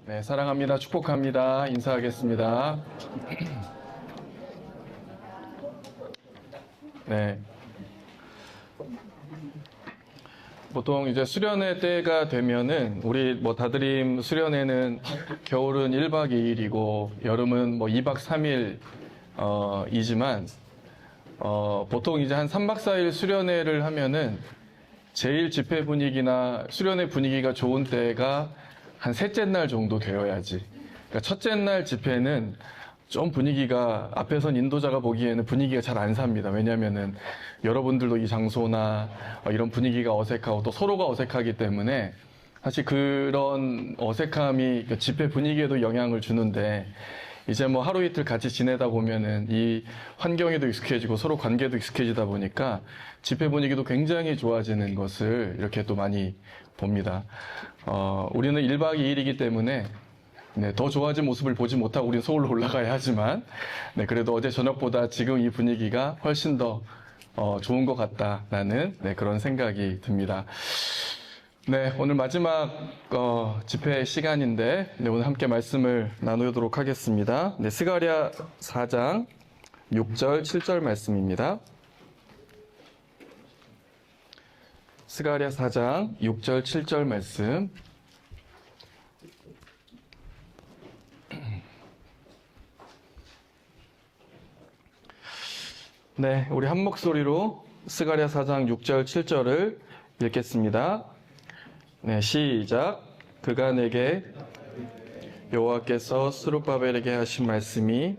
네, 사랑합니다. 축복합니다. 인사하겠습니다. 네. 보통 이제 수련회 때가 되면은 우리 뭐 다드림 수련회는 겨울은 1박 2일이고 여름은 뭐 2박 3일 이지만 보통 이제 한 3박 4일 수련회를 하면은 제일 집회 분위기나 수련회 분위기가 좋은 때가 한 셋째 날 정도 되어야지. 그러니까 첫째 날 집회는 좀 분위기가 앞에선 인도자가 보기에는 분위기가 잘 안 삽니다. 왜냐면은 여러분들도 이 장소나 이런 분위기가 어색하고 또 서로가 어색하기 때문에 사실 그런 어색함이 집회 분위기에도 영향을 주는데 이제 뭐 하루 이틀 같이 지내다 보면은 이 환경에도 익숙해지고 서로 관계도 익숙해지다 보니까 집회 분위기도 굉장히 좋아지는 것을 이렇게 또 많이 봅니다. 우리는 1박 2일이기 때문에 네, 더 좋아진 모습을 보지 못하고 우리는 서울로 올라가야 하지만 네, 그래도 어제 저녁보다 지금 이 분위기가 훨씬 더 좋은 것 같다라는 네, 그런 생각이 듭니다. 네, 오늘 마지막 집회 시간인데 네, 오늘 함께 말씀을 나누도록 하겠습니다. 네, 스가랴 4장 6절 7절 말씀입니다. 스가랴 4장 6절 7절 말씀. 네, 우리 한 목소리로 스가랴 4장 6절 7절을 읽겠습니다. 네, 시작. 그가 내게 여호와께서 스룹바벨에게 하신 말씀이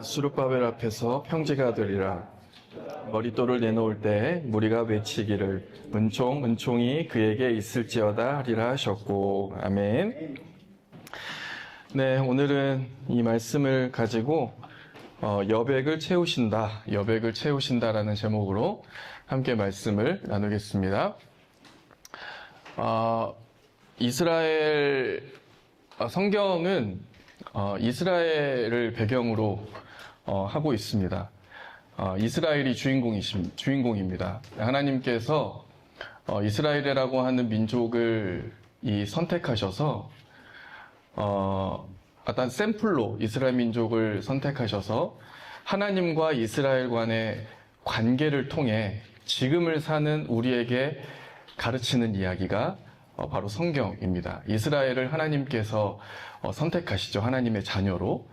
스룹바벨 앞에서 평지가 되리라. 머릿돌을 내놓을 때 무리가 외치기를 은총이 그에게 있을지어다 하리라 하셨고. 아멘. 네, 오늘은 이 말씀을 가지고 여백을 채우신다라는 제목으로 함께 말씀을 나누겠습니다. 성경은 이스라엘을 배경으로 하고 있습니다. 이스라엘이 주인공입니다. 하나님께서 이스라엘이라고 하는 민족을 선택하셔서 어떤 샘플로 이스라엘 민족을 선택하셔서 하나님과 이스라엘 간의 관계를 통해 지금을 사는 우리에게 가르치는 이야기가 바로 성경입니다. 이스라엘을 하나님께서 선택하시죠. 하나님의 자녀로.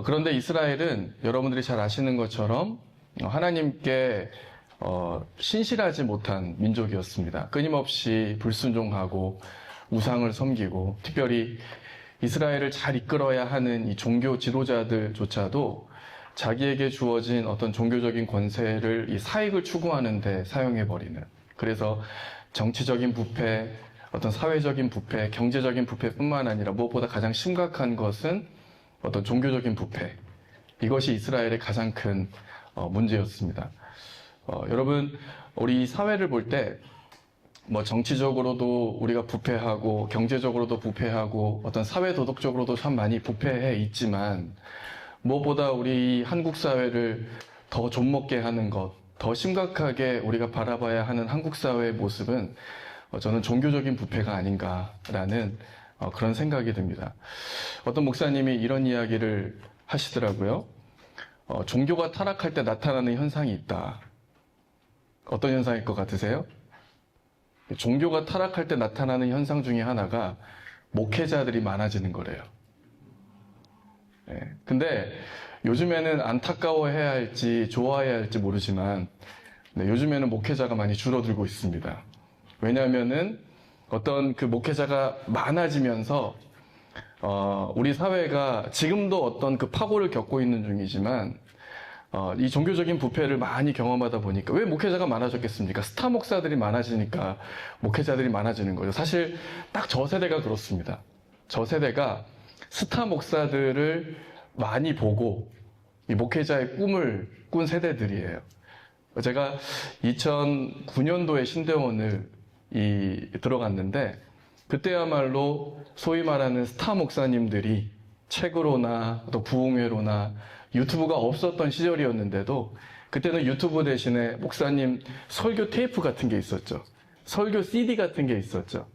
그런데 이스라엘은 여러분들이 잘 아시는 것처럼 하나님께 신실하지 못한 민족이었습니다. 끊임없이 불순종하고 우상을 섬기고, 특별히 이스라엘을 잘 이끌어야 하는 이 종교 지도자들조차도 자기에게 주어진 어떤 종교적인 권세를 이 사익을 추구하는 데 사용해버리는, 그래서 정치적인 부패, 어떤 사회적인 부패, 경제적인 부패뿐만 아니라 무엇보다 가장 심각한 것은 어떤 종교적인 부패, 이것이 이스라엘의 가장 큰 문제였습니다. 여러분, 우리 사회를 볼 때 뭐 정치적으로도 우리가 부패하고 경제적으로도 부패하고 어떤 사회 도덕적으로도 참 많이 부패해 있지만 무엇보다 우리 한국 사회를 더 좀먹게 하는 것, 더 심각하게 우리가 바라봐야 하는 한국 사회의 모습은 저는 종교적인 부패가 아닌가라는 그런 생각이 듭니다. 어떤 목사님이 이런 이야기를 하시더라고요. 종교가 타락할 때 나타나는 현상이 있다. 어떤 현상일 것 같으세요? 종교가 타락할 때 나타나는 현상 중에 하나가 목회자들이 많아지는 거래요. 네. 근데 요즘에는 안타까워해야 할지 좋아해야 할지 모르지만 요즘에는 목회자가 많이 줄어들고 있습니다. 왜냐하면은 어떤 그 목회자가 많아지면서 우리 사회가 지금도 어떤 그 파고를 겪고 있는 중이지만 이 종교적인 부패를 많이 경험하다 보니까, 왜 목회자가 많아졌겠습니까? 스타 목사들이 많아지니까 목회자들이 많아지는 거죠. 사실 딱 저 세대가 그렇습니다. 저 세대가 스타 목사들을 많이 보고 이 목회자의 꿈을 꾼 세대들이에요. 제가 2009년도에 신대원을 들어갔는데 그때야말로 소위 말하는 스타 목사님들이 책으로나 또 부흥회로나 유튜브가 없었던 시절이었는데도 그때는 유튜브 대신에 목사님 설교 테이프 같은 게 있었죠. 설교 CD 같은 게 있었죠.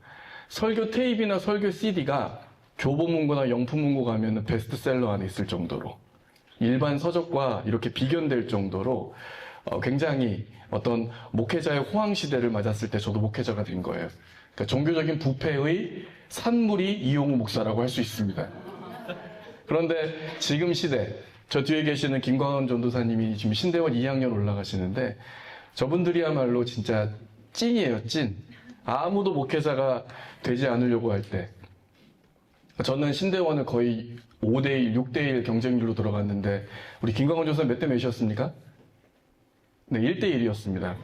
설교 테이프나 설교 CD가 교보문고나 영풍문고 가면 베스트셀러 안에 있을 정도로 일반 서적과 이렇게 비견될 정도로 굉장히 어떤 목회자의 호황시대를 맞았을 때 저도 목회자가 된 거예요. 그러니까 종교적인 부패의 산물이 이용우 목사라고 할 수 있습니다. 그런데 지금 시대, 저 뒤에 계시는 김광원 전도사님이 지금 신대원 2학년 올라가시는데 저분들이야말로 진짜 찐이에요, 찐. 아무도 목회자가 되지 않으려고 할 때. 저는 신대원을 거의 5대1, 6대1 경쟁률로 들어갔는데 우리 김광원 전도사 몇 대 몇이었습니까? 네, 1대1이었습니다.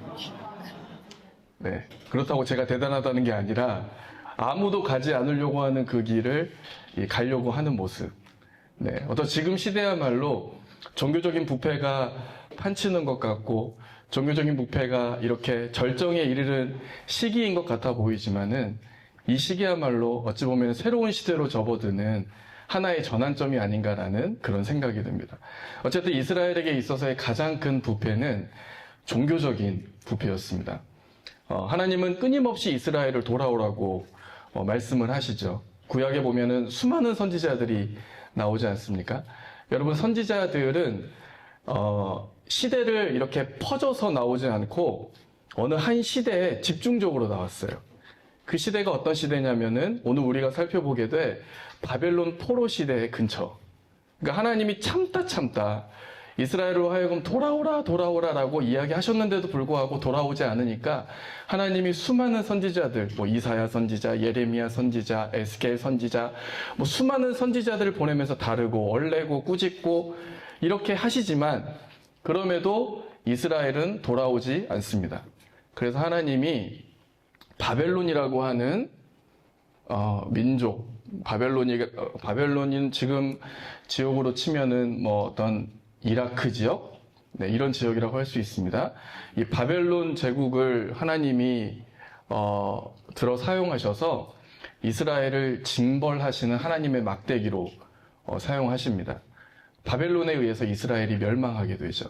네, 그렇다고 제가 대단하다는 게 아니라 아무도 가지 않으려고 하는 그 길을 가려고 하는 모습. 네, 어떤 지금 시대야말로 종교적인 부패가 판치는 것 같고 종교적인 부패가 이렇게 절정에 이르는 시기인 것 같아 보이지만은 이 시기야말로 어찌 보면 새로운 시대로 접어드는 하나의 전환점이 아닌가라는 그런 생각이 듭니다. 어쨌든 이스라엘에게 있어서의 가장 큰 부패는 종교적인 부패였습니다. 하나님은 끊임없이 이스라엘을 돌아오라고 말씀을 하시죠. 구약에 보면은 수많은 선지자들이 나오지 않습니까? 여러분, 선지자들은 시대를 이렇게 퍼져서 나오지 않고 어느 한 시대에 집중적으로 나왔어요. 그 시대가 어떤 시대냐면은 오늘 우리가 살펴보게 돼 바벨론 포로 시대의 근처. 그러니까 하나님이 참다 이스라엘로 하여금 돌아오라라고 이야기하셨는데도 불구하고 돌아오지 않으니까 하나님이 수많은 선지자들, 이사야 선지자, 예레미야 선지자, 에스겔 선지자, 수많은 선지자들을 보내면서 다르고 얼레고 꾸짖고 이렇게 하시지만 그럼에도 이스라엘은 돌아오지 않습니다. 그래서 하나님이 바벨론이라고 하는 민족, 바벨론인 지금 지역으로 치면은 어떤 이라크 지역, 네, 이런 지역이라고 할 수 있습니다. 이 바벨론 제국을 하나님이 들어 사용하셔서 이스라엘을 징벌하시는 하나님의 막대기로 사용하십니다. 바벨론에 의해서 이스라엘이 멸망하게 되죠.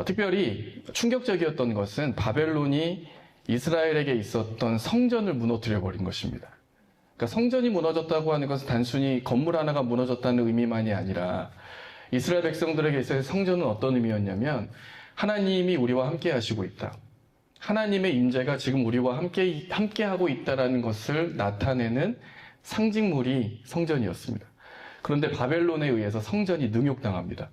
특별히 충격적이었던 것은 바벨론이 이스라엘에게 있었던 성전을 무너뜨려 버린 것입니다. 그러니까 성전이 무너졌다고 하는 것은 단순히 건물 하나가 무너졌다는 의미만이 아니라 이스라엘 백성들에게 있어서 성전은 어떤 의미였냐면 하나님이 우리와 함께 하시고 있다. 하나님의 임재가 지금 우리와 함께하고 있다는 것을 나타내는 상징물이 성전이었습니다. 그런데 바벨론에 의해서 성전이 능욕당합니다.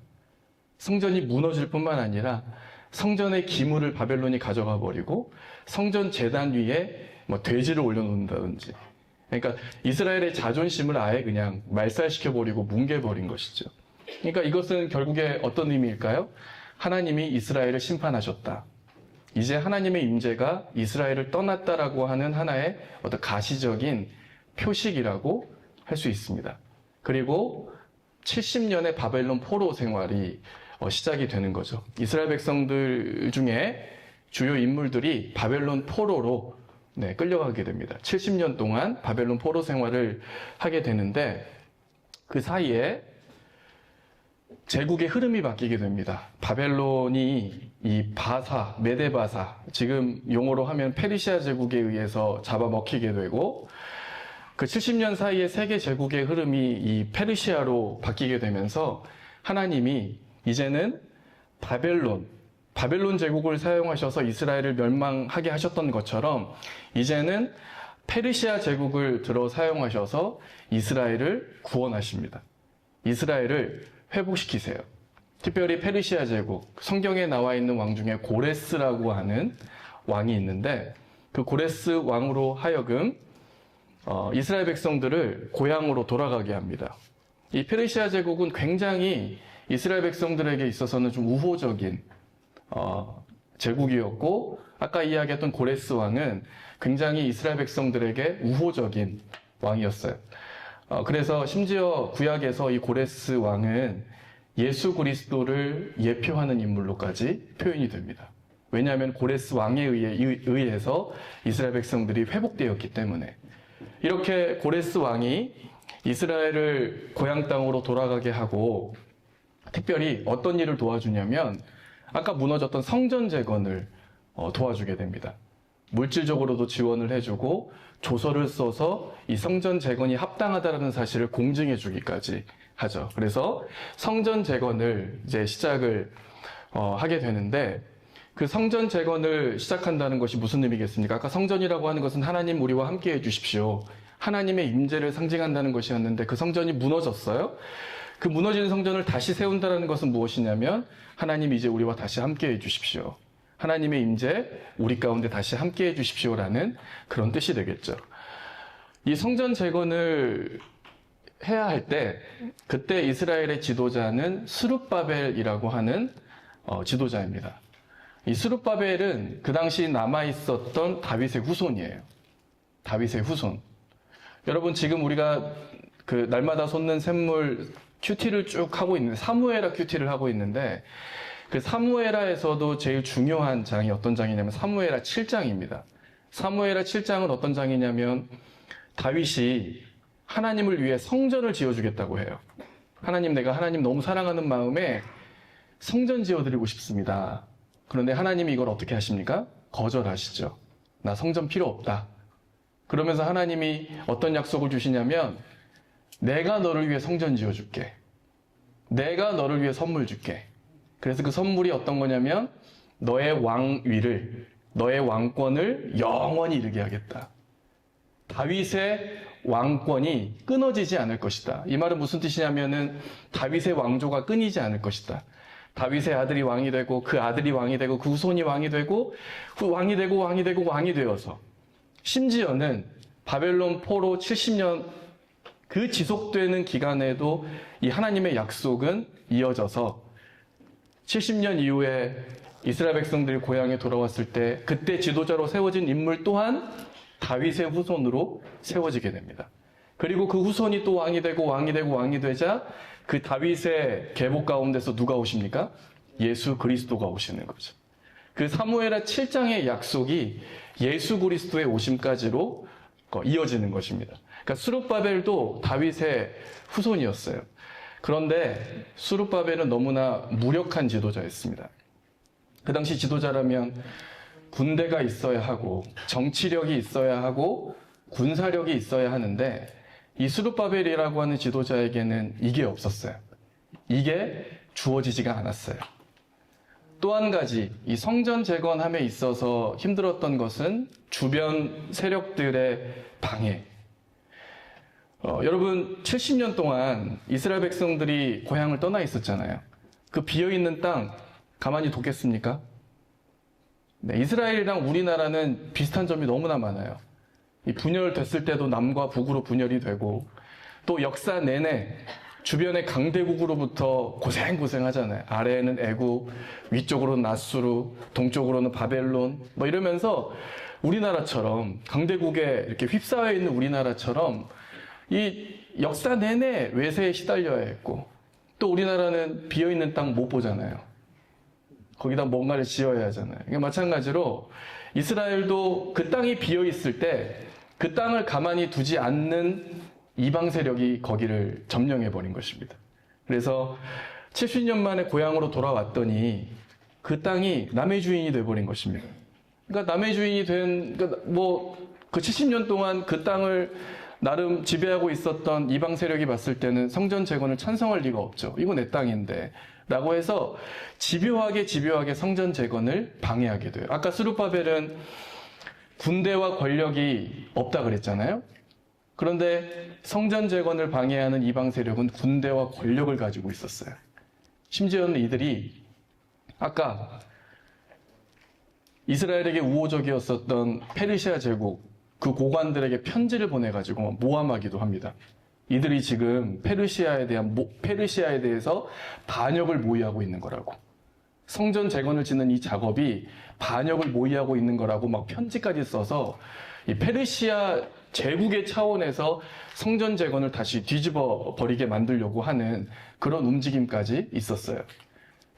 성전이 무너질 뿐만 아니라 성전의 기물을 바벨론이 가져가 버리고 성전 제단 위에 돼지를 올려놓는다든지, 그러니까 이스라엘의 자존심을 아예 그냥 말살시켜버리고 뭉개버린 것이죠. 그러니까 이것은 결국에 어떤 의미일까요? 하나님이 이스라엘을 심판하셨다. 이제 하나님의 임재가 이스라엘을 떠났다라고 하는 하나의 어떤 가시적인 표식이라고 할 수 있습니다. 그리고 70년의 바벨론 포로 생활이 시작이 되는 거죠. 이스라엘 백성들 중에 주요 인물들이 바벨론 포로로 끌려가게 됩니다. 70년 동안 바벨론 포로 생활을 하게 되는데 그 사이에 제국의 흐름이 바뀌게 됩니다. 바벨론이 이 메데바사, 지금 용어로 하면 페르시아 제국에 의해서 잡아먹히게 되고 그 70년 사이에 세계 제국의 흐름이 이 페르시아로 바뀌게 되면서 하나님이 이제는 바벨론 제국을 사용하셔서 이스라엘을 멸망하게 하셨던 것처럼 이제는 페르시아 제국을 들어 사용하셔서 이스라엘을 구원하십니다. 이스라엘을 회복시키세요. 특별히 페르시아 제국, 성경에 나와 있는 왕 중에 고레스라고 하는 왕이 있는데 그 고레스 왕으로 하여금 이스라엘 백성들을 고향으로 돌아가게 합니다. 이 페르시아 제국은 굉장히 이스라엘 백성들에게 있어서는 좀 우호적인 제국이었고 아까 이야기했던 고레스 왕은 굉장히 이스라엘 백성들에게 우호적인 왕이었어요. 그래서 심지어 구약에서 이 고레스 왕은 예수 그리스도를 예표하는 인물로까지 표현이 됩니다. 왜냐하면 고레스 왕에 의해서 이스라엘 백성들이 회복되었기 때문에. 이렇게 고레스 왕이 이스라엘을 고향 땅으로 돌아가게 하고 특별히 어떤 일을 도와주냐면 아까 무너졌던 성전 재건을 도와주게 됩니다. 물질적으로도 지원을 해주고 조서를 써서 이 성전 재건이 합당하다는 사실을 공증해 주기까지 하죠. 그래서 성전 재건을 이제 시작을 하게 되는데 그 성전 재건을 시작한다는 것이 무슨 의미겠습니까? 아까 성전이라고 하는 것은 하나님 우리와 함께 해주십시오. 하나님의 임재를 상징한다는 것이었는데 그 성전이 무너졌어요. 그 무너진 성전을 다시 세운다는 것은 무엇이냐면 하나님 이제 우리와 다시 함께 해주십시오. 하나님의 임재 우리 가운데 다시 함께 해주십시오라는 그런 뜻이 되겠죠. 이 성전 재건을 해야 할 때 그때 이스라엘의 지도자는 스룹바벨이라고 하는 지도자입니다. 이 스룹바벨은 그 당시 남아있었던 다윗의 후손이에요. 다윗의 후손. 여러분 지금 우리가 그 날마다 솟는 샘물 큐티를 쭉 하고 있는데 사무엘하 큐티를 하고 있는데 그 사무엘하에서도 제일 중요한 장이 어떤 장이냐면 사무엘하 7장입니다. 사무엘하 7장은 어떤 장이냐면 다윗이 하나님을 위해 성전을 지어주겠다고 해요. 하나님 내가 하나님 너무 사랑하는 마음에 성전 지어드리고 싶습니다. 그런데 하나님이 이걸 어떻게 하십니까? 거절하시죠. 나 성전 필요 없다. 그러면서 하나님이 어떤 약속을 주시냐면 내가 너를 위해 성전 지어줄게. 내가 너를 위해 선물 줄게. 그래서 그 선물이 어떤 거냐면 너의 왕위를, 너의 왕권을 영원히 이르게 하겠다. 다윗의 왕권이 끊어지지 않을 것이다. 이 말은 무슨 뜻이냐면은 다윗의 왕조가 끊이지 않을 것이다. 다윗의 아들이 왕이 되고 그 아들이 왕이 되고 그 후손이 왕이 되고 그 왕이 되고 왕이 되고 왕이 되어서 심지어는 바벨론 포로 70년 그 지속되는 기간에도 이 하나님의 약속은 이어져서 70년 이후에 이스라엘 백성들이 고향에 돌아왔을 때 그때 지도자로 세워진 인물 또한 다윗의 후손으로 세워지게 됩니다. 그리고 그 후손이 또 왕이 되고 왕이 되고 왕이 되자 그 다윗의 계보 가운데서 누가 오십니까? 예수 그리스도가 오시는 거죠. 그 사무엘하 7장의 약속이 예수 그리스도의 오심까지로 이어지는 것입니다. 그러니까 스룹바벨도 다윗의 후손이었어요. 그런데 스룹바벨은 너무나 무력한 지도자였습니다. 그 당시 지도자라면 군대가 있어야 하고 정치력이 있어야 하고 군사력이 있어야 하는데 이 스룹바벨이라고 하는 지도자에게는 이게 없었어요. 이게 주어지지가 않았어요. 또 한 가지 이 성전 재건함에 있어서 힘들었던 것은 주변 세력들의 방해. 여러분 70년 동안 이스라엘 백성들이 고향을 떠나 있었잖아요. 그 비어있는 땅 가만히 뒀겠습니까? 네, 이스라엘이랑 우리나라는 비슷한 점이 너무나 많아요. 이 분열됐을 때도 남과 북으로 분열이 되고 또 역사 내내 주변의 강대국으로부터 고생하잖아요. 아래에는 애굽, 위쪽으로는 나수르, 동쪽으로는 바벨론 뭐 이러면서 우리나라처럼 강대국에 이렇게 휩싸여 있는 우리나라처럼 이 역사 내내 외세에 시달려야 했고 또 우리나라는 비어있는 땅 못 보잖아요. 거기다 뭔가를 지어야 하잖아요. 그러니까 마찬가지로 이스라엘도 그 땅이 비어있을 때 그 땅을 가만히 두지 않는 이방 세력이 거기를 점령해버린 것입니다. 그래서 70년 만에 고향으로 돌아왔더니 그 땅이 남의 주인이 돼버린 것입니다. 그러니까 남의 주인이 그러니까 그 70년 동안 그 땅을 나름 지배하고 있었던 이방 세력이 봤을 때는 성전 재건을 찬성할 리가 없죠. 이거 내 땅인데. 라고 해서 집요하게 성전 재건을 방해하게 돼요. 아까 스룹바벨은 군대와 권력이 없다 그랬잖아요. 그런데 성전 재건을 방해하는 이방 세력은 군대와 권력을 가지고 있었어요. 심지어는 이들이 아까 이스라엘에게 우호적이었었던 페르시아 제국 그 고관들에게 편지를 보내가지고 모함하기도 합니다. 이들이 지금 페르시아에 대해서 반역을 모의하고 있는 거라고. 성전 재건을 짓는 이 작업이 반역을 모의하고 있는 거라고 막 편지까지 써서 이 페르시아 제국의 차원에서 성전 재건을 다시 뒤집어 버리게 만들려고 하는 그런 움직임까지 있었어요.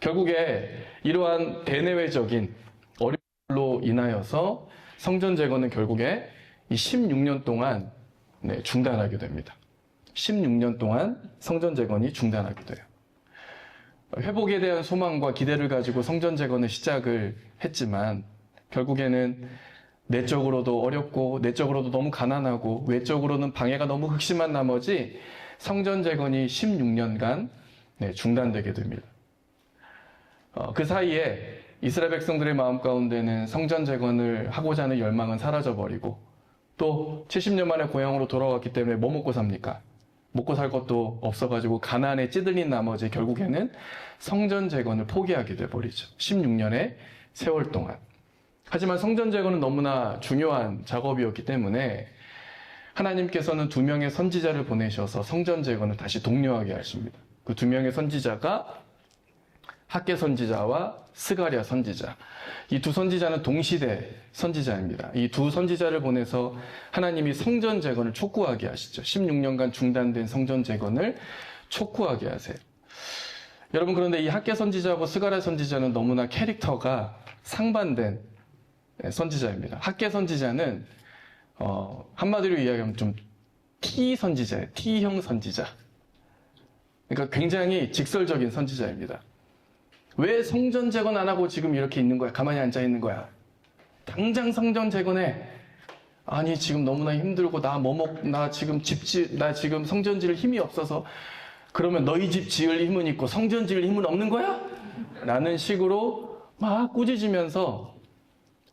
결국에 이러한 대내외적인 어려움으로 인하여서 성전 재건은 결국에 이 16년 동안 중단하게 됩니다. 16년 동안 성전 재건이 중단하게 돼요. 회복에 대한 소망과 기대를 가지고 성전 재건을 시작을 했지만 결국에는 내적으로도 어렵고 내적으로도 너무 가난하고 외적으로는 방해가 너무 극심한 나머지 성전 재건이 16년간 중단되게 됩니다. 그 사이에 이스라엘 백성들의 마음 가운데는 성전 재건을 하고자 하는 열망은 사라져버리고 또 70년 만에 고향으로 돌아왔기 때문에 뭐 먹고 삽니까? 먹고 살 것도 없어가지고 가난에 찌들린 나머지 결국에는 성전 재건을 포기하게 돼버리죠. 16년의 세월 동안. 하지만 성전 재건은 너무나 중요한 작업이었기 때문에 하나님께서는 2명의 선지자를 보내셔서 성전 재건을 다시 독려하게 하십니다. 그 2명의 선지자가 학개 선지자와 스가랴 선지자. 이 두 선지자는 동시대 선지자입니다. 이 두 선지자를 보내서 하나님이 성전 재건을 촉구하게 하시죠. 16년간 중단된 성전 재건을 촉구하게 하세요. 여러분, 그런데 이 학개 선지자하고 스가랴 선지자는 너무나 캐릭터가 상반된 선지자입니다. 학개 선지자는 한마디로 이야기하면 좀 T 선지자예요. T형 선지자. 그러니까 굉장히 직설적인 선지자입니다. 왜 성전 재건 안 하고 지금 이렇게 있는 거야? 가만히 앉아 있는 거야? 당장 성전 재건해. 아니, 지금 너무나 힘들고 나 지금 나 지금 성전 지을 힘이 없어서. 그러면 너희 집 지을 힘은 있고 성전 지을 힘은 없는 거야? 라는 식으로 막 꾸짖으면서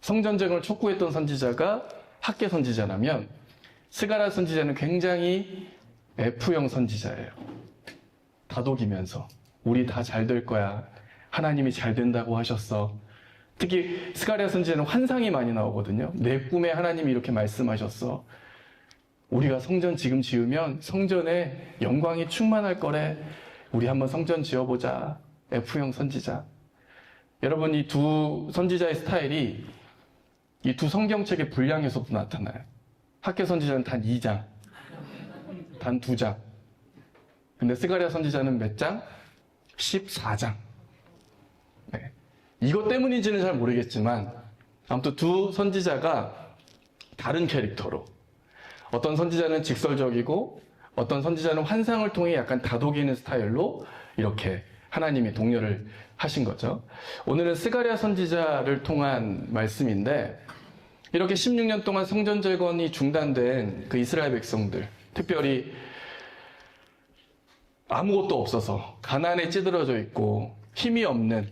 성전 재건을 촉구했던 선지자가 학개 선지자라면 스가랴 선지자는 굉장히 F형 선지자예요. 다독이면서 우리 다 잘 될 거야. 하나님이 잘 된다고 하셨어. 특히 스가랴 선지자는 환상이 많이 나오거든요. 내 꿈에 하나님이 이렇게 말씀하셨어. 우리가 성전 지금 지으면 성전에 영광이 충만할 거래. 우리 한번 성전 지어보자. F형 선지자. 여러분, 이 두 선지자의 스타일이 이 두 성경책의 분량에서도 나타나요. 학개 선지자는 단 2장, 단 2장. 근데 스가랴 선지자는 몇 장? 14장. 네. 이것 때문인지는 잘 모르겠지만 아무튼 두 선지자가 다른 캐릭터로, 어떤 선지자는 직설적이고 어떤 선지자는 환상을 통해 약간 다독이는 스타일로 이렇게 하나님이 독려를 하신 거죠. 오늘은 스가랴 선지자를 통한 말씀인데, 이렇게 16년 동안 성전 재건이 중단된 그 이스라엘 백성들, 특별히 아무것도 없어서 가난에 찌들어져 있고 힘이 없는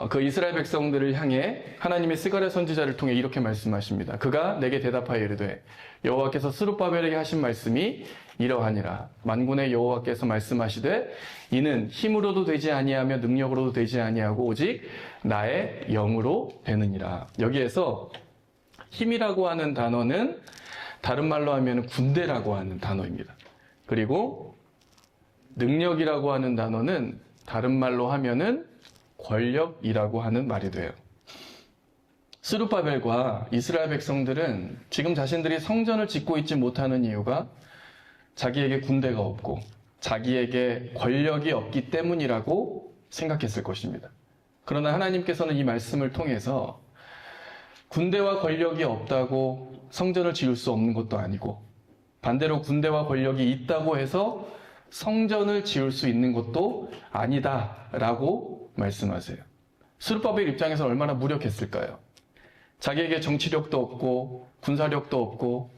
그 이스라엘 백성들을 향해 하나님의 스가랴 선지자를 통해 이렇게 말씀하십니다. 그가 내게 대답하여 이르되 여호와께서 스룹바벨에게 하신 말씀이 이러하니라. 만군의 여호와께서 말씀하시되 이는 힘으로도 되지 아니하며 능력으로도 되지 아니하고 오직 나의 영으로 되느니라. 여기에서 힘이라고 하는 단어는 다른 말로 하면 군대라고 하는 단어입니다. 그리고 능력이라고 하는 단어는 다른 말로 하면은 권력이라고 하는 말이 돼요. 스룹바벨과 이스라엘 백성들은 지금 자신들이 성전을 짓고 있지 못하는 이유가 자기에게 군대가 없고 자기에게 권력이 없기 때문이라고 생각했을 것입니다. 그러나 하나님께서는 이 말씀을 통해서 군대와 권력이 없다고 성전을 지을 수 없는 것도 아니고, 반대로 군대와 권력이 있다고 해서 성전을 지을 수 있는 것도 아니다라고 말씀하세요. 스룹바벨 입장에서 얼마나 무력했을까요? 자기에게 정치력도 없고 군사력도 없고,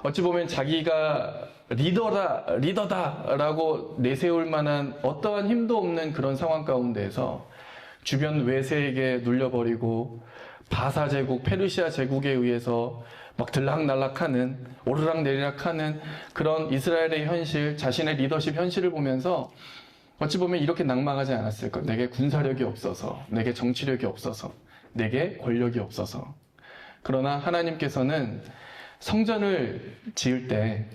어찌 보면 자기가 리더다라고 내세울 만한 어떠한 힘도 없는 그런 상황 가운데에서 주변 외세에게 눌려버리고 바사 제국, 페르시아 제국에 의해서 막 들락날락하는, 오르락내리락하는 그런 이스라엘의 현실, 자신의 리더십 현실을 보면서 어찌 보면 이렇게 낙망하지 않았을까. 내게 군사력이 없어서, 내게 정치력이 없어서, 내게 권력이 없어서. 그러나 하나님께서는 성전을 지을 때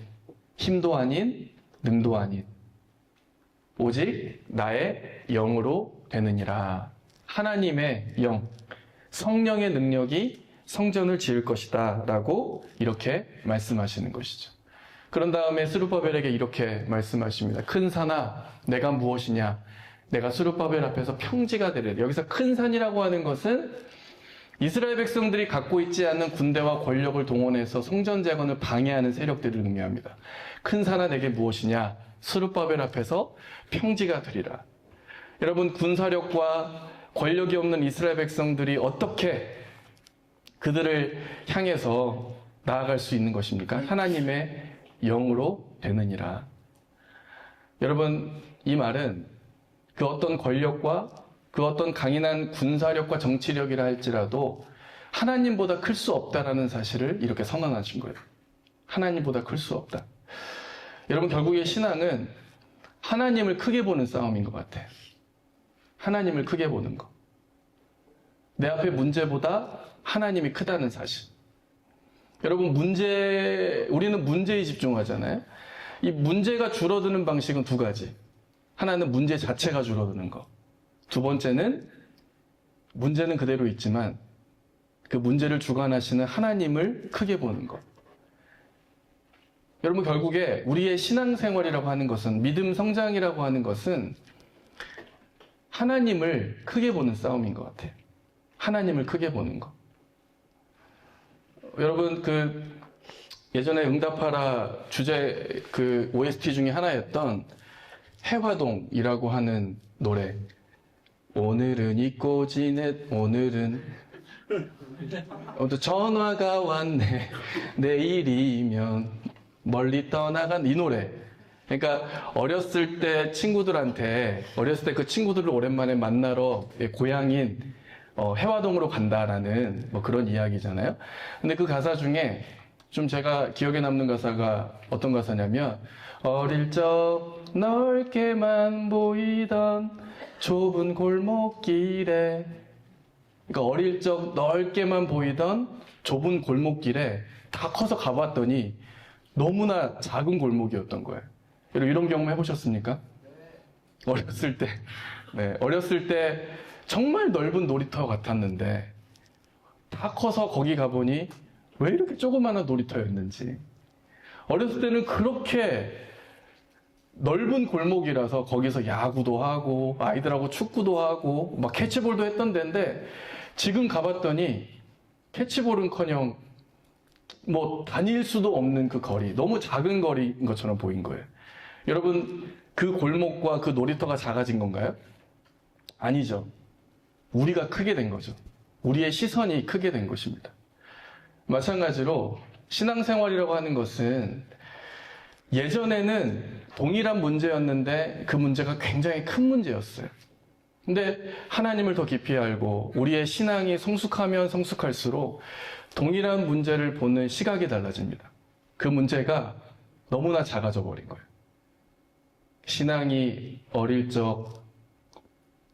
힘도 아닌 능도 아닌 오직 나의 영으로 되느니라. 하나님의 영, 성령의 능력이 성전을 지을 것이다 라고 이렇게 말씀하시는 것이죠. 그런 다음에 스룹바벨에게 이렇게 말씀하십니다. 큰 산아, 내가 무엇이냐? 내가 스룹바벨 앞에서 평지가 되리라. 여기서 큰 산이라고 하는 것은 이스라엘 백성들이 갖고 있지 않는 군대와 권력을 동원해서 성전 재건을 방해하는 세력들을 의미합니다. 큰 산하 내게 무엇이냐? 스룹바벨 앞에서 평지가 되리라. 여러분, 군사력과 권력이 없는 이스라엘 백성들이 어떻게 그들을 향해서 나아갈 수 있는 것입니까? 하나님의 영으로 되느니라. 여러분, 이 말은 그 어떤 권력과 그 어떤 강인한 군사력과 정치력이라 할지라도 하나님보다 클 수 없다라는 사실을 이렇게 선언하신 거예요. 하나님보다 클 수 없다. 여러분, 결국에 신앙은 하나님을 크게 보는 싸움인 것 같아요. 하나님을 크게 보는 것. 내 앞에 문제보다 하나님이 크다는 사실. 여러분, 우리는 문제에 집중하잖아요. 이 문제가 줄어드는 방식은 두 가지. 하나는 문제 자체가 줄어드는 것. 두 번째는 문제는 그대로 있지만 그 문제를 주관하시는 하나님을 크게 보는 것. 여러분, 결국에 우리의 신앙생활이라고 하는 것은, 믿음 성장이라고 하는 것은 하나님을 크게 보는 싸움인 것 같아요. 하나님을 크게 보는 것. 여러분, 예전에 응답하라 주제 OST 중에 하나였던 해화동이라고 하는 노래. 오늘은 잊고 오늘은 전화가 왔네. 내일이면 멀리 떠나간 이 노래. 그러니까 어렸을 때 그 친구들을 오랜만에 만나러 고향인 해화동으로 간다라는 그런 이야기잖아요. 근데 그 가사 중에 좀 제가 기억에 남는 가사가 어떤 가사냐면, 어릴 적 넓게만 보이던 좁은 골목길에, 그러니까 어릴 적 넓게만 보이던 좁은 골목길에 다 커서 가봤더니 너무나 작은 골목이었던 거예요. 여러분, 이런 경험 해보셨습니까? 어렸을 때. 네, 어렸을 때 정말 넓은 놀이터 같았는데 다 커서 거기 가보니 왜 이렇게 조그마한 놀이터였는지. 어렸을 때는 그렇게 넓은 골목이라서 거기서 야구도 하고 아이들하고 축구도 하고 막 캐치볼도 했던 데인데 지금 가봤더니 캐치볼은커녕 다닐 수도 없는 그 거리, 너무 작은 거리인 것처럼 보인 거예요. 여러분, 그 골목과 그 놀이터가 작아진 건가요? 아니죠. 우리가 크게 된 거죠. 우리의 시선이 크게 된 것입니다. 마찬가지로 신앙생활이라고 하는 것은 예전에는 동일한 문제였는데 그 문제가 굉장히 큰 문제였어요. 근데 하나님을 더 깊이 알고 우리의 신앙이 성숙하면 성숙할수록 동일한 문제를 보는 시각이 달라집니다. 그 문제가 너무나 작아져 버린 거예요. 신앙이 어릴 적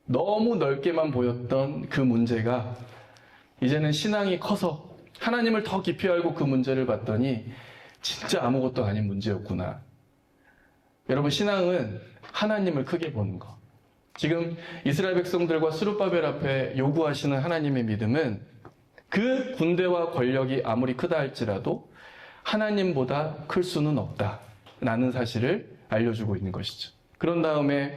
너무 넓게만 보였던 그 문제가 이제는 신앙이 커서 하나님을 더 깊이 알고 그 문제를 봤더니 진짜 아무것도 아닌 문제였구나. 여러분, 신앙은 하나님을 크게 보는 것. 지금 이스라엘 백성들과 스룹바벨 앞에 요구하시는 하나님의 믿음은 그 군대와 권력이 아무리 크다 할지라도 하나님보다 클 수는 없다라는 사실을 알려주고 있는 것이죠. 그런 다음에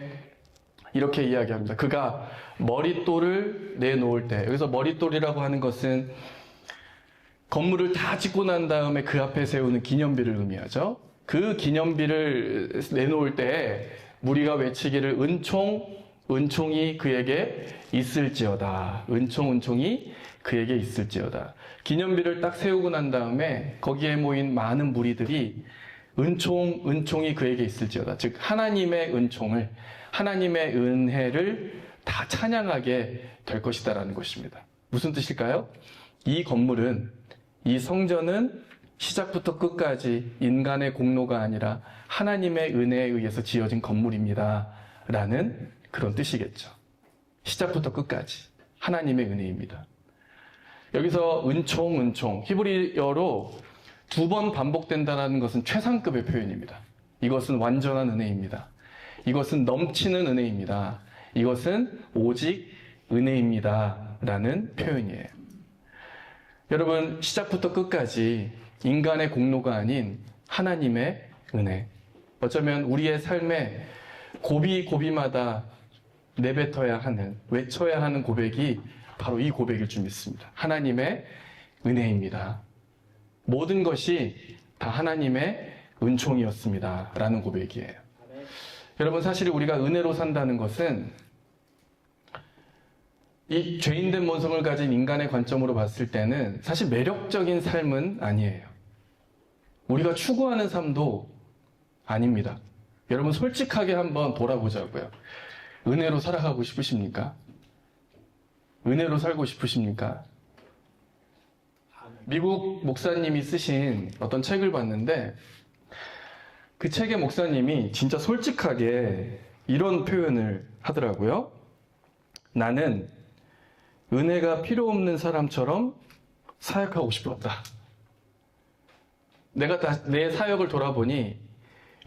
이렇게 이야기합니다. 그가 머릿돌을 내놓을 때, 여기서 머릿돌이라고 하는 것은 건물을 다 짓고 난 다음에 그 앞에 세우는 기념비를 의미하죠. 그 기념비를 내놓을 때 무리가 외치기를 은총이 그에게 있을지어다. 은총이 그에게 있을지어다. 기념비를 딱 세우고 난 다음에 거기에 모인 많은 무리들이 은총이 그에게 있을지어다. 즉 하나님의 은총을, 하나님의 은혜를 다 찬양하게 될 것이다라는 것입니다. 무슨 뜻일까요? 이 건물은, 이 성전은 시작부터 끝까지 인간의 공로가 아니라 하나님의 은혜에 의해서 지어진 건물입니다 라는 그런 뜻이겠죠. 시작부터 끝까지 하나님의 은혜입니다. 여기서 은총, 히브리어로 2번 반복된다는 것은 최상급의 표현입니다. 이것은 완전한 은혜입니다. 이것은 넘치는 은혜입니다. 이것은 오직 은혜입니다 라는 표현이에요. 여러분, 시작부터 끝까지 인간의 공로가 아닌 하나님의 은혜. 어쩌면 우리의 삶에 고비마다 내뱉어야 하는, 외쳐야 하는 고백이 바로 이 고백일 줄 믿습니다. 하나님의 은혜입니다. 모든 것이 다 하나님의 은총이었습니다. 라는 고백이에요. 여러분, 사실 우리가 은혜로 산다는 것은 이 죄인된 본성을 가진 인간의 관점으로 봤을 때는 사실 매력적인 삶은 아니에요. 우리가 추구하는 삶도 아닙니다. 여러분, 솔직하게 한번 돌아보자고요. 은혜로 살아가고 싶으십니까? 은혜로 살고 싶으십니까? 미국 목사님이 쓰신 어떤 책을 봤는데 그 책의 목사님이 진짜 솔직하게 이런 표현을 하더라고요. 나는 은혜가 필요 없는 사람처럼 사역하고 싶었다. 내가 내 사역을 돌아보니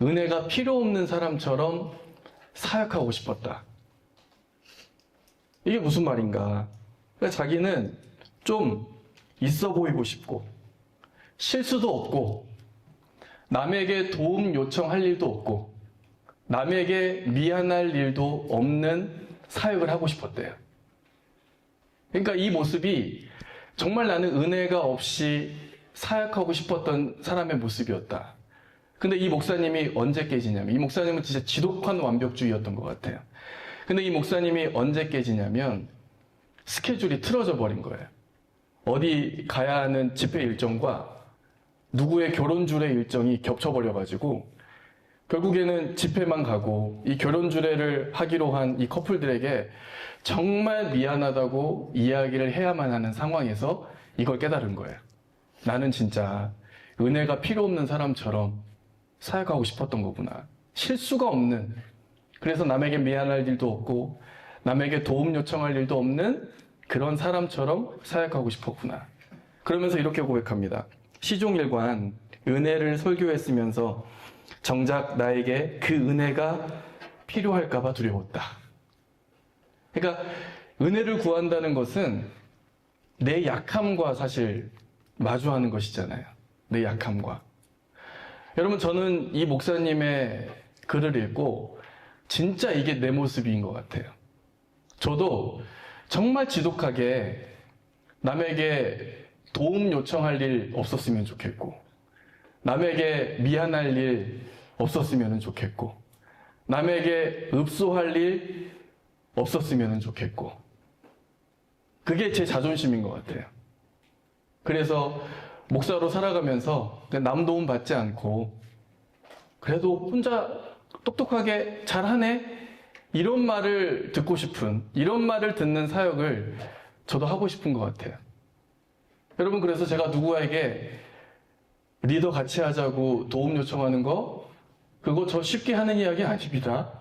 은혜가 필요 없는 사람처럼 사역하고 싶었다. 이게 무슨 말인가? 그러니까 자기는 좀 있어 보이고 싶고 실수도 없고 남에게 도움 요청할 일도 없고 남에게 미안할 일도 없는 사역을 하고 싶었대요. 그러니까 이 모습이 정말 나는 은혜가 없이 사역하고 싶었던 사람의 모습이었다. 근데 이 목사님이 언제 깨지냐면, 이 목사님은 진짜 지독한 완벽주의였던 것 같아요. 근데 이 목사님이 언제 깨지냐면 스케줄이 틀어져 버린 거예요. 어디 가야 하는 집회 일정과 누구의 결혼주례 일정이 겹쳐버려가지고 결국에는 집회만 가고 이 결혼주례를 하기로 한 이 커플들에게 정말 미안하다고 이야기를 해야만 하는 상황에서 이걸 깨달은 거예요. 나는 진짜 은혜가 필요 없는 사람처럼 사역하고 싶었던 거구나. 실수가 없는, 그래서 남에게 미안할 일도 없고 남에게 도움 요청할 일도 없는 그런 사람처럼 사역하고 싶었구나. 그러면서 이렇게 고백합니다. 시종일관 은혜를 설교했으면서 정작 나에게 그 은혜가 필요할까봐 두려웠다. 그러니까 은혜를 구한다는 것은 내 약함과 사실 마주하는 것이잖아요. 내 약함과. 여러분, 저는 이 목사님의 글을 읽고 진짜 이게 내 모습인 것 같아요. 저도 정말 지독하게 남에게 도움 요청할 일 없었으면 좋겠고, 남에게 미안할 일 없었으면 좋겠고, 남에게 읍소할 일 없었으면 좋겠고, 그게 제 자존심인 것 같아요. 그래서 목사로 살아가면서 남 도움 받지 않고 그래도 혼자 똑똑하게 잘하네? 이런 말을 듣고 싶은, 이런 말을 듣는 사역을 저도 하고 싶은 것 같아요. 여러분, 그래서 제가 누구에게 리더 같이 하자고 도움 요청하는 거, 그거 저 쉽게 하는 이야기 아닙니다.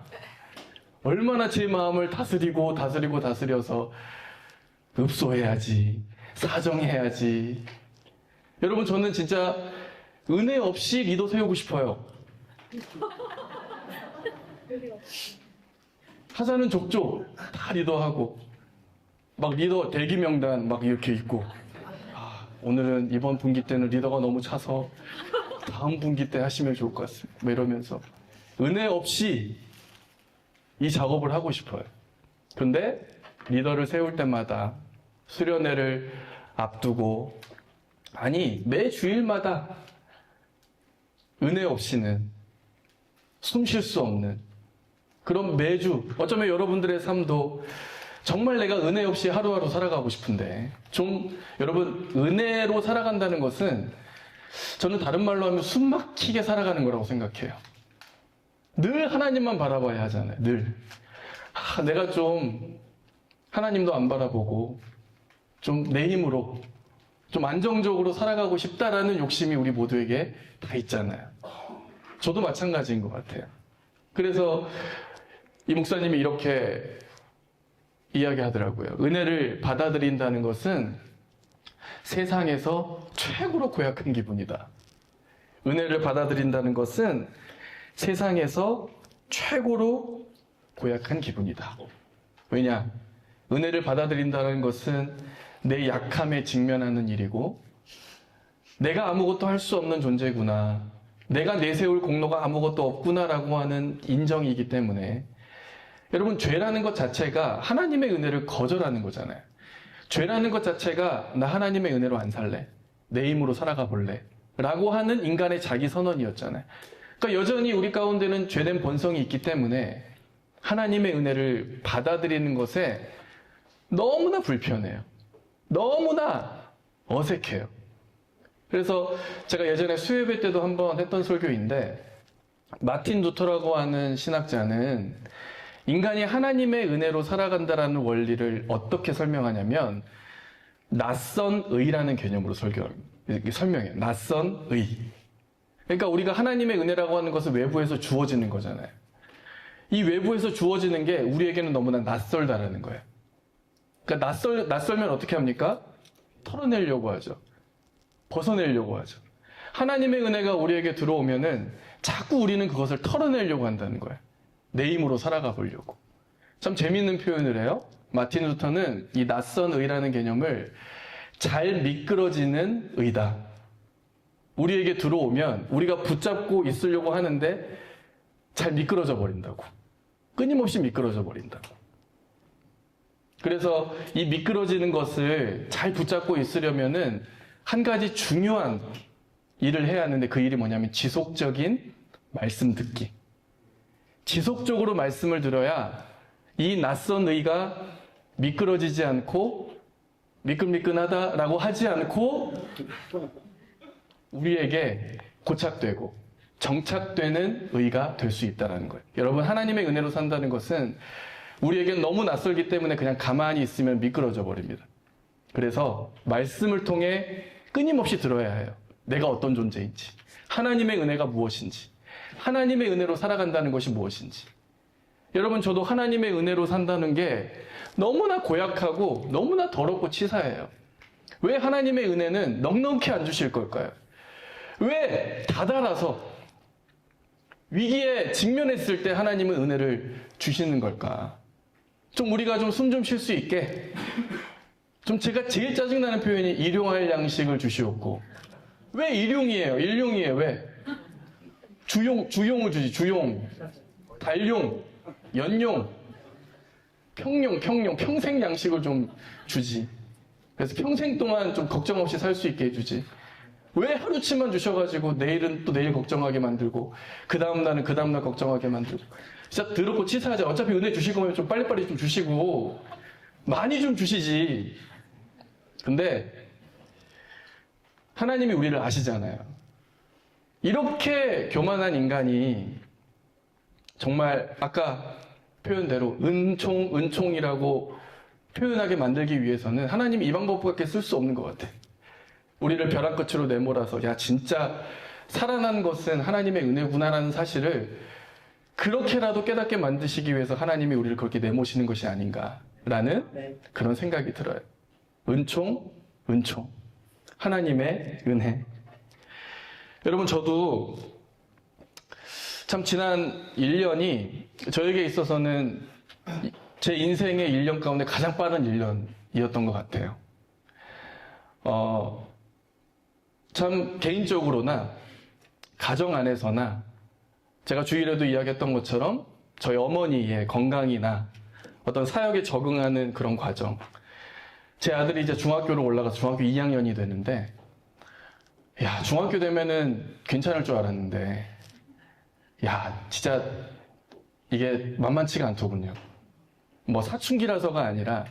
얼마나 제 마음을 다스려서 읍소해야지, 사정해야지. 여러분, 저는 진짜 은혜 없이 리더 세우고 싶어요. 하자는 족족 다 리더하고 막 리더 대기 명단 막 이렇게 있고, 오늘은 이번 분기 때는 리더가 너무 차서 다음 분기 때 하시면 좋을 것 같습니다. 뭐 이러면서 은혜 없이 이 작업을 하고 싶어요. 근데 리더를 세울 때마다 수련회를 앞두고, 아니 매 주일마다 은혜 없이는 숨 쉴 수 없는 그런 매주, 어쩌면 여러분들의 삶도 정말 내가 은혜 없이 하루하루 살아가고 싶은데, 좀 여러분, 은혜로 살아간다는 것은 저는 다른 말로 하면 숨 막히게 살아가는 거라고 생각해요. 늘 하나님만 바라봐야 하잖아요. 늘 내가 좀 하나님도 안 바라보고 좀 내 힘으로 좀 안정적으로 살아가고 싶다라는 욕심이 우리 모두에게 다 있잖아요. 저도 마찬가지인 것 같아요. 그래서 이 목사님이 이렇게 이야기하더라고요. 은혜를 받아들인다는 것은 세상에서 최고로 고약한 기분이다. 은혜를 받아들인다는 것은 세상에서 최고로 고약한 기분이다. 왜냐? 은혜를 받아들인다는 것은 내 약함에 직면하는 일이고, 내가 아무것도 할 수 없는 존재구나, 내가 내세울 공로가 아무것도 없구나라고 하는 인정이기 때문에, 여러분, 죄라는 것 자체가 하나님의 은혜를 거절하는 거잖아요. 죄라는 것 자체가 나 하나님의 은혜로 안 살래. 내 힘으로 살아가 볼래. 라고 하는 인간의 자기 선언이었잖아요. 그러니까 여전히 우리 가운데는 죄된 본성이 있기 때문에 하나님의 은혜를 받아들이는 것에 너무나 불편해요. 너무나 어색해요. 그래서 제가 예전에 수요예배 때도 한번 했던 설교인데, 마틴 루터라고 하는 신학자는 인간이 하나님의 은혜로 살아간다라는 원리를 어떻게 설명하냐면 낯선 의라는 개념으로 설명해요. 낯선 의. 그러니까 우리가 하나님의 은혜라고 하는 것은 외부에서 주어지는 거잖아요. 이 외부에서 주어지는 게 우리에게는 너무나 낯설다라는 거예요. 그러니까 낯설면 어떻게 합니까? 털어내려고 하죠. 벗어내려고 하죠. 하나님의 은혜가 우리에게 들어오면은 자꾸 우리는 그것을 털어내려고 한다는 거예요. 내 힘으로 살아가 보려고. 참 재미있는 표현을 해요. 마틴 루터는 이 낯선 의라는 개념을 잘 미끄러지는 의다. 우리에게 들어오면 우리가 붙잡고 있으려고 하는데 잘 미끄러져 버린다고. 끊임없이 미끄러져 버린다고. 그래서 이 미끄러지는 것을 잘 붙잡고 있으려면은 한 가지 중요한 일을 해야 하는데, 그 일이 뭐냐면 지속적인 말씀 듣기. 지속적으로 말씀을 들어야 이 낯선 의가 미끄러지지 않고 미끈미끈하다라고 하지 않고 우리에게 고착되고 정착되는 의가 될 수 있다는 거예요. 여러분, 하나님의 은혜로 산다는 것은 우리에겐 너무 낯설기 때문에 그냥 가만히 있으면 미끄러져 버립니다. 그래서 말씀을 통해 끊임없이 들어야 해요. 내가 어떤 존재인지, 하나님의 은혜가 무엇인지, 하나님의 은혜로 살아간다는 것이 무엇인지. 여러분, 저도 하나님의 은혜로 산다는 게 너무나 고약하고 너무나 더럽고 치사해요. 왜 하나님의 은혜는 넉넉히 안 주실 걸까요? 왜 다달아서 위기에 직면했을 때 하나님은 은혜를 주시는 걸까? 좀 우리가 좀 숨 좀 쉴 수 있게, 좀 제가 제일 짜증나는 표현이 일용할 양식을 주시옵고. 왜 일용이에요? 일용이에요. 왜? 주용을 주지. 주용, 달용, 연용, 평용, 평생 양식을 좀 주지. 그래서 평생 동안 좀 걱정 없이 살 수 있게 해주지. 왜 하루치만 주셔가지고 내일은 또 내일 걱정하게 만들고 그 다음날은 그 다음날 걱정하게 만들고. 진짜 더럽고 치사하지. 어차피 은혜 주실 거면 좀 빨리빨리 좀 주시고 많이 좀 주시지. 근데 하나님이 우리를 아시잖아요. 이렇게 교만한 인간이 정말 아까 표현대로 은총이라고 표현하게 만들기 위해서는 하나님이 이 방법밖에 쓸 수 없는 것 같아. 우리를 벼랑 끝으로 내몰아서 야, 진짜 살아난 것은 하나님의 은혜구나라는 사실을 그렇게라도 깨닫게 만드시기 위해서 하나님이 우리를 그렇게 내모시는 것이 아닌가라는 그런 생각이 들어요. 은총, 하나님의 은혜. 여러분, 저도 참 지난 1년이 저에게 있어서는 제 인생의 1년 가운데 가장 빠른 1년이었던 것 같아요. 참 개인적으로나 가정 안에서나 제가 주일에도 이야기했던 것처럼 저희 어머니의 건강이나 어떤 사역에 적응하는 그런 과정. 제 아들이 이제 중학교로 올라가서 중학교 2학년이 되는데, 야, 중학교 되면은 괜찮을 줄 알았는데, 야, 진짜 이게 만만치가 않더군요. 뭐 사춘기라서가 아니라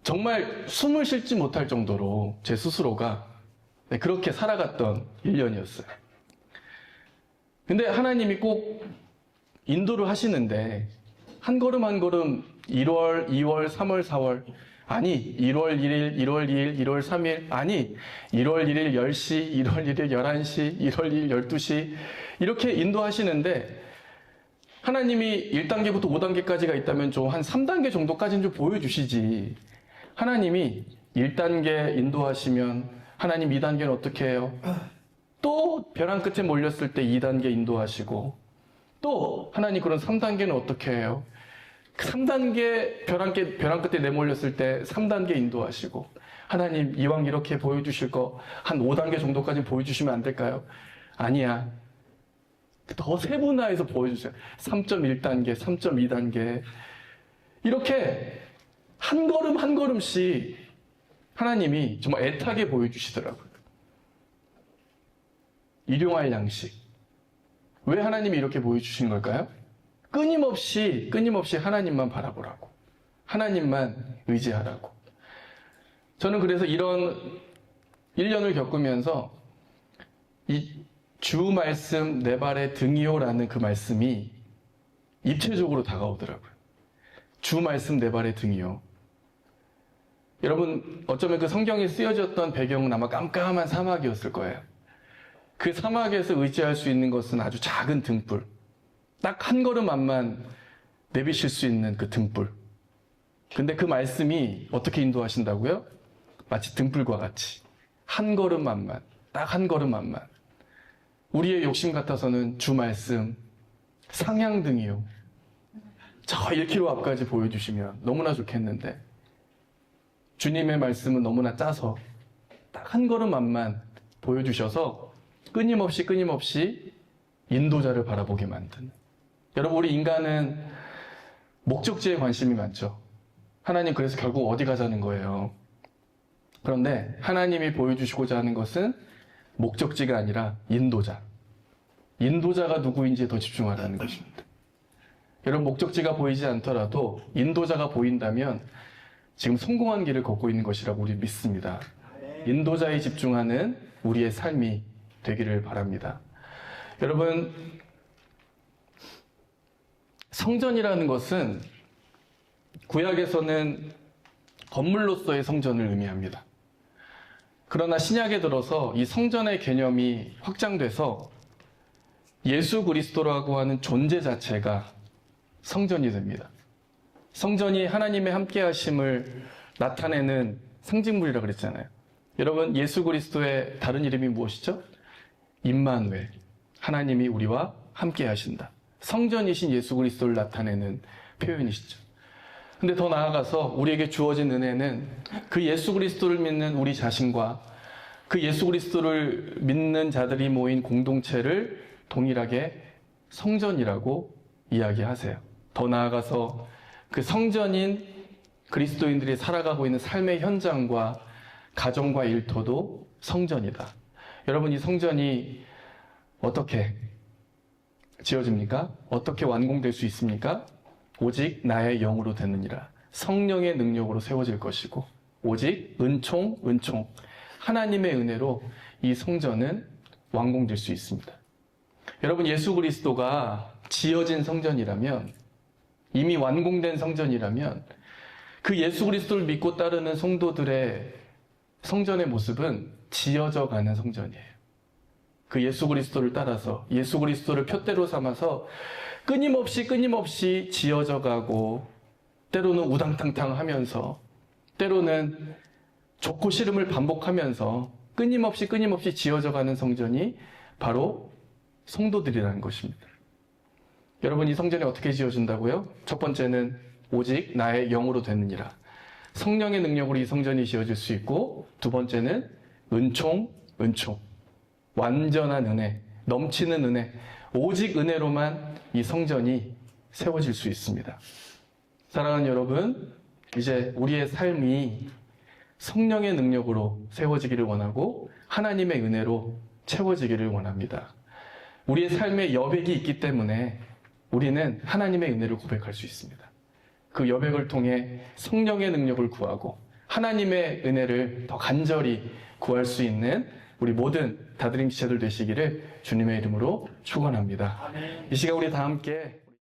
정말 숨을 쉴지 못할 정도로 제 스스로가 그렇게 살아갔던 1년이었어요. 근데 하나님이 꼭 인도를 하시는데 한 걸음 한 걸음 1월, 2월, 3월, 4월 아니 1월 1일, 1월 2일, 1월 3일 아니 1월 1일 10시, 1월 1일 11시, 1월 2일 12시 이렇게 인도하시는데 하나님이 1단계부터 5단계까지가 있다면 좀 한 3단계 정도까지는 좀 보여주시지. 하나님이 1단계 인도하시면 하나님 2단계는 어떻게 해요? 또 벼랑 끝에 몰렸을 때 2단계 인도하시고 또 하나님 그런 3단계는 어떻게 해요? 3단계 벼랑 끝에 내몰렸을 때 3단계 인도하시고 하나님 이왕 이렇게 보여주실 거 한 5단계 정도까지 보여주시면 안 될까요? 아니야. 더 세분화해서 보여주세요. 3.1단계, 3.2단계 이렇게 한 걸음 한 걸음씩 하나님이 정말 애타게 보여주시더라고요. 일용할 양식. 왜 하나님이 이렇게 보여주신 걸까요? 끊임없이 하나님만 바라보라고. 하나님만 의지하라고. 저는 그래서 이런 1년을 겪으면서 이 주 말씀 내 발의 등이요라는 그 말씀이 입체적으로 다가오더라고요. 주 말씀 내 발의 등이요. 여러분 어쩌면 그 성경이 쓰여졌던 배경은 아마 깜깜한 사막이었을 거예요. 그 사막에서 의지할 수 있는 것은 아주 작은 등불. 딱 한 걸음 앞만 내비실 수 있는 그 등불. 근데 그 말씀이 어떻게 인도하신다고요? 마치 등불과 같이 한 걸음 앞만, 딱 한 걸음 앞만. 우리의 욕심 같아서는 주 말씀 상향등이요. 저 1km 앞까지 보여주시면 너무나 좋겠는데 주님의 말씀은 너무나 짜서 딱 한 걸음 앞만 보여주셔서 끊임없이 인도자를 바라보게 만드는. 여러분 우리 인간은 목적지에 관심이 많죠. 하나님 그래서 결국 어디 가자는 거예요. 그런데 하나님이 보여주시고자 하는 것은 목적지가 아니라 인도자. 인도자가 누구인지에 더 집중하라는 것입니다. 여러분 목적지가 보이지 않더라도 인도자가 보인다면 지금 성공한 길을 걷고 있는 것이라고 우리 믿습니다. 인도자에 집중하는 우리의 삶이 되기를 바랍니다. 여러분 성전이라는 것은 구약에서는 건물로서의 성전을 의미합니다. 그러나 신약에 들어서 이 성전의 개념이 확장돼서 예수 그리스도라고 하는 존재 자체가 성전이 됩니다. 성전이 하나님의 함께하심을 나타내는 상징물이라 그랬잖아요. 여러분 예수 그리스도의 다른 이름이 무엇이죠? 임마누엘. 하나님이 우리와 함께하신다. 성전이신 예수 그리스도를 나타내는 표현이시죠. 근데 더 나아가서 우리에게 주어진 은혜는 그 예수 그리스도를 믿는 우리 자신과 그 예수 그리스도를 믿는 자들이 모인 공동체를 동일하게 성전이라고 이야기하세요. 더 나아가서 그 성전인 그리스도인들이 살아가고 있는 삶의 현장과 가정과 일터도 성전이다. 여러분 이 성전이 어떻게 지어집니까? 어떻게 완공될 수 있습니까? 오직 나의 영으로 되느니라. 성령의 능력으로 세워질 것이고 오직 은총 하나님의 은혜로 이 성전은 완공될 수 있습니다. 여러분 예수 그리스도가 지어진 성전이라면 이미 완공된 성전이라면 그 예수 그리스도를 믿고 따르는 성도들의 성전의 모습은 지어져 가는 성전이에요. 그 예수 그리스도를 따라서 예수 그리스도를 표대로 삼아서 끊임없이 지어져 가고 때로는 우당탕탕 하면서 때로는 좋고 싫음을 반복하면서 끊임없이 지어져 가는 성전이 바로 성도들이라는 것입니다. 여러분 이 성전이 어떻게 지어진다고요? 첫 번째는 오직 나의 영으로 되느니라. 성령의 능력으로 이 성전이 지어질 수 있고 두 번째는 은총 완전한 은혜, 넘치는 은혜, 오직 은혜로만 이 성전이 세워질 수 있습니다. 사랑하는 여러분, 이제 우리의 삶이 성령의 능력으로 세워지기를 원하고 하나님의 은혜로 채워지기를 원합니다. 우리의 삶에 여백이 있기 때문에 우리는 하나님의 은혜를 고백할 수 있습니다. 그 여백을 통해 성령의 능력을 구하고 하나님의 은혜를 더 간절히 구할 수 있는 우리 모든 다드림 지체들 되시기를 주님의 이름으로 축원합니다. 이 시간 우리 다 함께